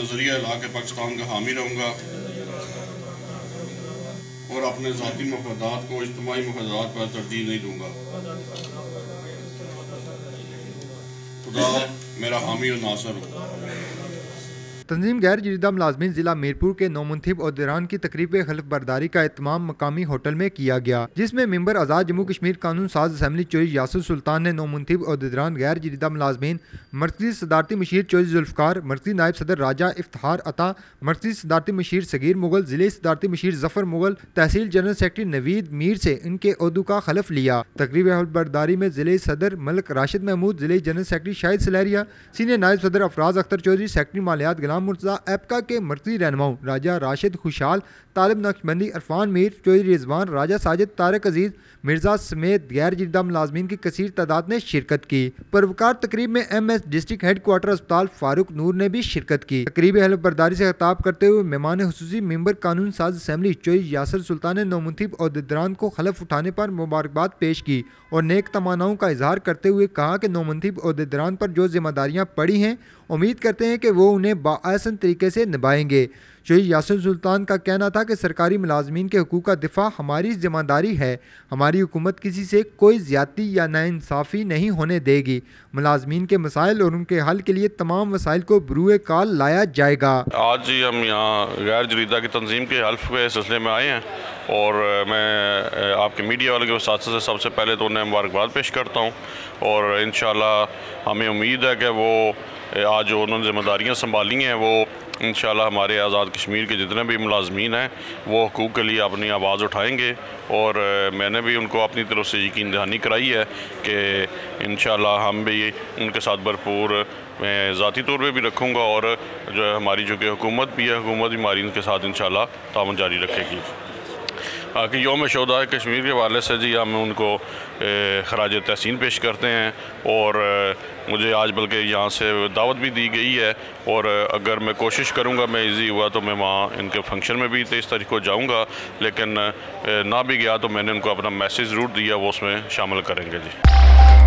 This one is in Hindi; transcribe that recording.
नज़रिया ला के पाकिस्तान का हामी रहूँगा और अपने ज़ाती मफादात को इज्तिमाई मफादात पर तरजीह नहीं दूँगा। खुदा मेरा हामी और नासर हो। तंजीम गैर जरीदा मुलाजमीन जिला मीरपुर के नौमुंतखब अहदेदारान की तकरीब खिलफ बरदारी का एहतमाम मकामी होटल में किया गया, जिसमें मेंबर आज़ाद जम्मू कश्मीर कानून साज असम्बली चौधरी यासर सुल्तान ने नौमुंतखब अहदेदारान गैर जरीदा मुलाजमीन, मरकजी सदारती मशीर चौधरी जुल्फ़कार, मरकजी नायब सदर राजा इफ्तिखार अता, मरकजी सदारती मशीर सगीर मुगल, जिले सदारती मशीर जफर मुगल, तहसील जनरल सेक्रेटरी नवीद मीर से इनके ओहदों का खलफ लिया। तकरीब बरदारी में जिले सदर मलिक राशिद महमूद, जिले जनरल सेक्रेटरी शाहिद सलहरिया, सीनियर नायब सदर अफराज अख्तर चौधरी, सेक्रेटरी मालियात गुलाम मुर्तज़ा, एपका के मरकजी रहनुमाओं राजा राशिद खुशहाल, तालिब नक्शबंदी इरफान मीर, चौधरी रिजवान, राजा साजिद, तारक अजीज मिर्जा समेत गैर जरीदा मुलाजमीन की कसीर तादाद ने शिरकत की। परवकार तकरीब में MS डिस्ट्रिक्ट हेड क्वार्टर अस्पताल फारूक नूर ने भी शिरकत की। तकरीब हल्फ बरदारी से खिताब करते हुए मेहमान हुसूसी मेंबर कानून साज असम्बली चौधरी यासर सुल्तान ने नौमुंतखब अहदेदारान को खलफ उठाने पर मुबारकबाद पेश की और नेक तमन्नाओं का इजहार करते हुए कहा कि नौमुंतखब अहदेदारान पर जो जिम्मेदारियाँ पड़ी हैं, उम्मीद करते हैं कि वो उन्हें बाअहसन तरीके से निभाएंगे। चौधरी यासर सुल्तान का कहना था कि सरकारी मुलाजमीन के हकूक़ का दिफा हमारी जिम्मेदारी है। हमारी हुकूमत किसी से कोई ज़्यादती या नाइंसाफ़ी नहीं होने देगी। मुलाजमीन के मसाइल और उनके हल के लिए तमाम वसाइल को बरूए काल लाया जाएगा। आज ही हम यहाँ गैर जरीदा की तंजीम के हल्फ के सिलसिले में आए हैं और मैं आपके मीडिया वालों के साथ से सबसे पहले तो उन्हें मुबारकबाद पेश करता हूँ और इंशाल्लाह हमें उम्मीद है कि वो आज जो उन्होंने जिम्मेदारियाँ संभाली हैं वो इंशाल्लाह हमारे आज़ाद कश्मीर के जितने भी मुलाजमीन हैं वो हकूक़ के लिए अपनी आवाज़ उठाएंगे और मैंने भी उनको अपनी तरफ से यकीन दहानी कराई है कि इंशाल्लाह हम भी उनके साथ भरपूर मैं ज़ाती तौर पे भी रखूँगा और जो हमारी जो कि हुकूमत भी है, हुकूमत भी हमारी उनके साथ इंशाल्लाह ताउन जारी रखेगी। कि यौम शोहदाए कश्मीर के हवाले से जी हम उनको खराज तहसीन पेश करते हैं और मुझे आज बल्कि यहाँ से दावत भी दी गई है और अगर मैं कोशिश करूँगा, मैं इजी हुआ तो मैं वहाँ इनके फंक्शन में भी 23 तारीख को जाऊँगा, लेकिन ना भी गया तो मैंने उनको अपना मैसेज ज़रूर दिया, वो उसमें शामिल करेंगे जी।